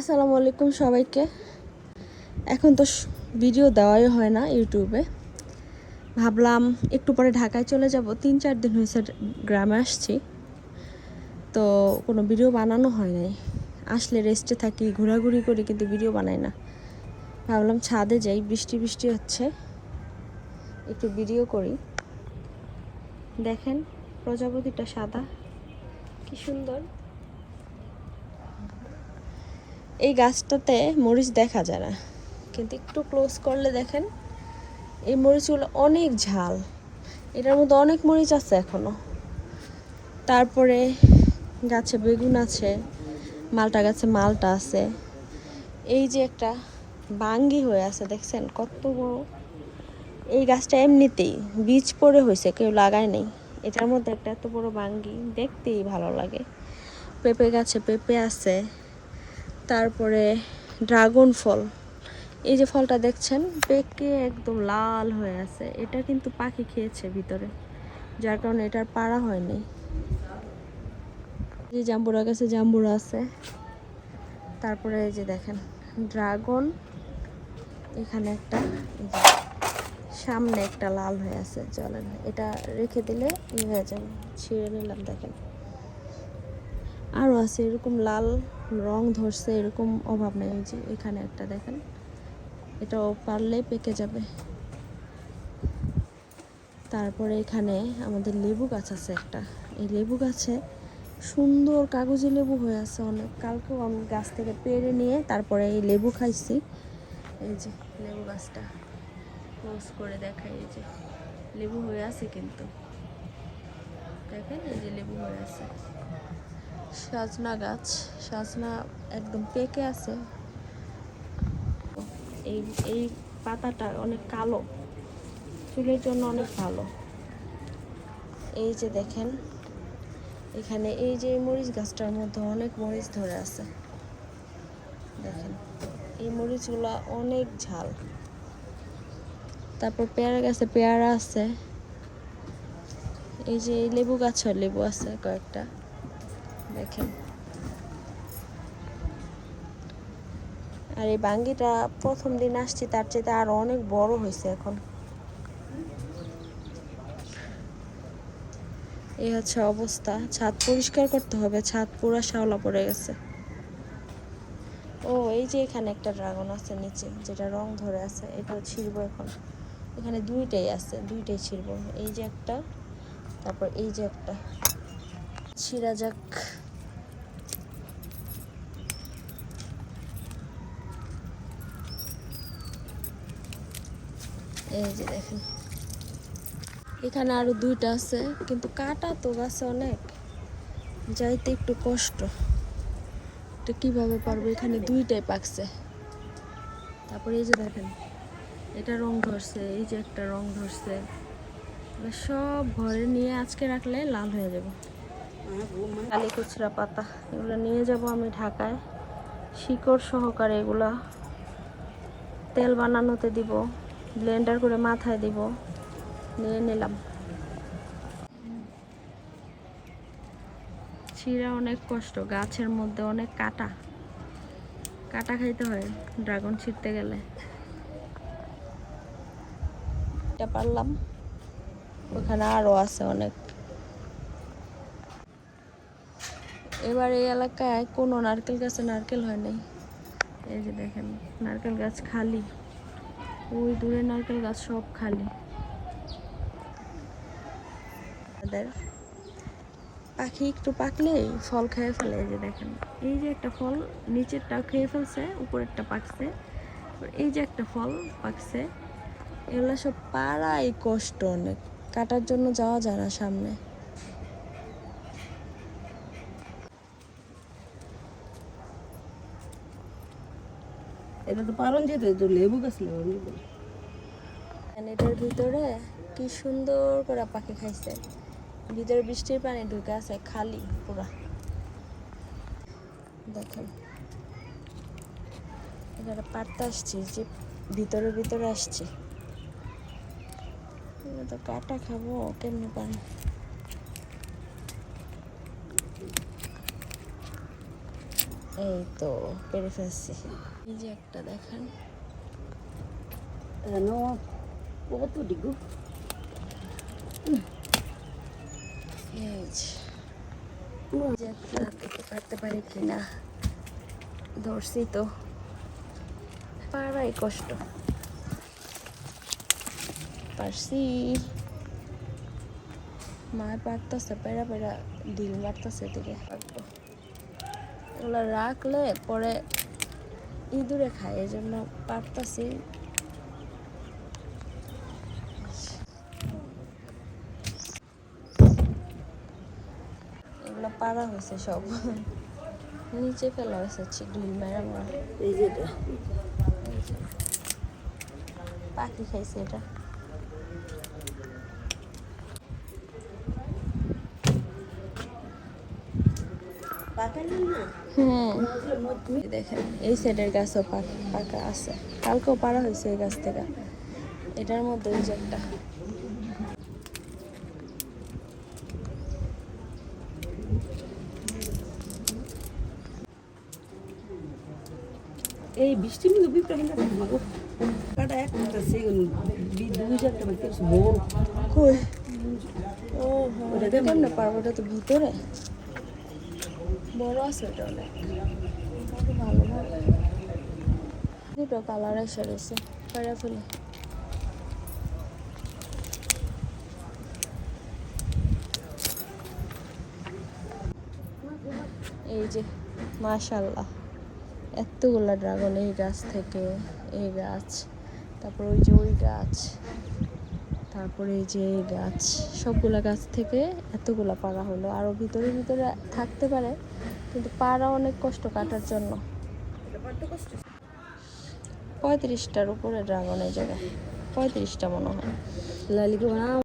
আসসালামু আলাইকুম সবাইকে। এখন তো ভিডিও দেওয়াই হয় না ইউটিউবে। ভাবলাম একটু পরে ঢাকায় চলে যাব, 3-4 দিন হয়েছে গ্রামে আসছি, তো কোনো ভিডিও বানানো হয় নাই। আসলে রেস্টে থাকি, ঘোরাঘুরি করি, কিন্তু ভিডিও বানাই না। ভাবলাম ছাদে যাই, বৃষ্টি বৃষ্টি হচ্ছে, একটু ভিডিও করি। দেখেন প্রজাপতিটা সাদা, কি সুন্দর। এই গাছটাতে মরিচ দেখা যায় না, কিন্তু একটু ক্লোজ করলে দেখেন এই মরিচগুলো অনেক ঝাল। এটার মধ্যে অনেক মরিচ আছে এখনো। তারপরে গাছে বেগুন আছে, মালটা গাছে মালটা আছে। এই যে একটা বাঙ্গি হয়ে আছে, দেখছেন কত বড়। এই গাছটা এমনিতেই বীজ পড়ে হয়েছে, কেউ লাগায় নেই। এটার মধ্যে একটা এত বড় বাঙ্গি, দেখতেই ভালো লাগে। পেঁপে গাছে পেঁপে আছে। তারপরে ড্রাগন ফল, এই যে ফলটা দেখছেন পেকে একদম লাল হয়ে আছে, এটা কিন্তু পাখি খেয়েছে ভিতরে, যার কারণে এটার পাড়া হয়নি। এই জাম্বুরা গাছে জাম্বুরা আছে। তারপরে এই যে দেখেন ড্রাগন, এখানে একটা, সামনে একটা লাল হয়ে আছে। চলেন এটা রেখে দিলে ই হয়ে যাবে, ছিঁড়ে নিলাম। দেখেন আরও আছে এরকম লাল রং ধরছে, এরকম অভাব নেই। যে এখানে একটা দেখেন, এটাও পারলে পেকে যাবে। তারপরে এখানে আমাদের লেবু গাছ আছে একটা। এই লেবু গাছে সুন্দর কাগজি লেবু হয়ে আছে অনেক। কালকেও আমি গাছ থেকে পেড়ে নিয়ে তারপরে এই লেবু খাইছি। এই যে লেবু গাছটা ক্লোজ করে দেখাই, এই যে লেবু হয়ে আছে, কিন্তু দেখেন এই যে লেবু হয়ে আছে। সজনা গাছ, সজনা একদম পেকে আছে। এই এই পাতাটা অনেক কালো, চুলের জন্য অনেক ভালো। এই যে দেখেন এখানে এই যে মরিচ গাছটার মধ্যে অনেক মরিচ ধরে আছে, দেখেন এই মরিচগুলা অনেক ঝাল। তারপর পেয়ারা গাছে পেয়ারা আছে। এই যে লেবু গাছে লেবু আছে কয়েকটা, দেখেন। আর এই বাঙ্গিটা প্রথম দিন আসছি, তার চাইতে আরো অনেক বড় হয়েছে এখন। এই হচ্ছে অবস্থা। ছাদ পরিষ্কার করতে হবে, ছাদ পুরা শ্যাওলা পড়ে গেছে। ও এই যে এখানে একটা ড্রাগন আছে নিচে, যেটা রং ধরে আছে, এটা ছিঁড়বো এখন। এখানে দুইটাই আছে, দুইটাই ছিঁড়বো। এই যে একটা, তারপর এই যে একটা, ছিঁড়া যাক। এই যে দেখেন এখানে আরো দুইটা আছে, কিন্তু কাটা তো গাছে অনেক, যাইতে একটু কষ্ট। এটা কিভাবে পারবো, এখানে দুইটাই পাকছে। তারপরে এই যে দেখেন এটা রং ধরছে, এই যে একটা রং ধরছে। সব ঘরে নিয়ে আজকে রাখলে লাল হয়ে যাবে। কালি কুচরা পাতা, এগুলো নিয়ে যাব আমি ঢাকায়, শিকড় সহকারে। এগুলা তেল বানানোতে দিব, ব্লেন্ডার করে মাথায় দিব। নিয়ে নিলাম। ছিঁড়া অনেক কষ্ট, গাছের মধ্যে অনেক কাটা, কাটা খাইতে হয় ড্রাগন ছিঁড়তে গেলে। এটা পারলাম, ওখানে আরো আছে অনেক। এবার এই এলাকায় কোনো নারকেল গাছে নারকেল হয় নাই। এই যে দেখেন নারকেল গাছ খালি, ওই দূরে নারকেল গাছ সব খালি। পাখি একটু পাকলেই ফল খেয়ে ফেলে। এই যে দেখেন এই যে একটা ফল নিচেরটা খেয়ে ফেলছে, উপরেরটা পাকছে। এই যে একটা ফল পাকছে। এগুলো সব পাড়াই কষ্ট অনেক, কাটার জন্য যাওয়া যায় না সামনে। এটা তো পারন যেতে তো লেবু গাছ এটার ভিতরে কি সুন্দর করে পাখি খাইছে। ভিতরে বৃষ্টির পানি ঢুকে আছে, খালি পুরা। দেখেন এখানে পাড়তে আসছি, যে ভিতরে ভিতরে আসছি, তো কাটা খাবো কেমনি পানি। এই তো পেরে ফেলছি। এই যে একটা দেখেন, No, কত ডিগু এই যে একটা দেখতে পারতে পারি কিনা, ধরছি তো, পারাই কষ্ট, পারছি। মায় পারতেছে, পেরা পেরা ডিল মারতেছে, দিকে পারবো। এগুলো রাখলে পরে ইঁদুরে খায়, এই জন্য পারতাছি। এগুলো পারা হয়েছে সব, নিচে ফেলা হয়েছে ডিল মেরা মেরা। এই যে এটা পাখি খাইছে এটা। পাকাইলেন না হুম, দেখেন এই সাইডের গাছও পাকা আছে, কালকেও পারা হয়েছে এই গাছ থেকে। এটার মধ্যে ওই যে একটা, এই বৃষ্টি মধ্যে বিপ্রাহীন মাগো কাটা একটা সেগুন 2000 টাকা কিছু বড় কই? ও হ্যাঁ, এটা কেমনে পারবো? এটা তো ভিতরে বড় আছে, এটা অনেক ভালো ভালো দুটো কালার এসে রয়েছে, পাড়া ফেলে। এই যে মাশাআল্লাহ, এতগুলা ড্রাগন এই গাছ থেকে, এই গাছ, তারপর ওই যে ওই গাছ, তারপরে এই যে এই গাছ, সবগুলা গাছ থেকে এতগুলা পাড়া হলো। আরও ভিতরে ভিতরে থাকতে পারে, কিন্তু পাড়া অনেক কষ্ট কাটার জন্য। 35টার উপরে ড্রাগন এই জায়গায়, 35টা মনে হয়। লালিকে বানা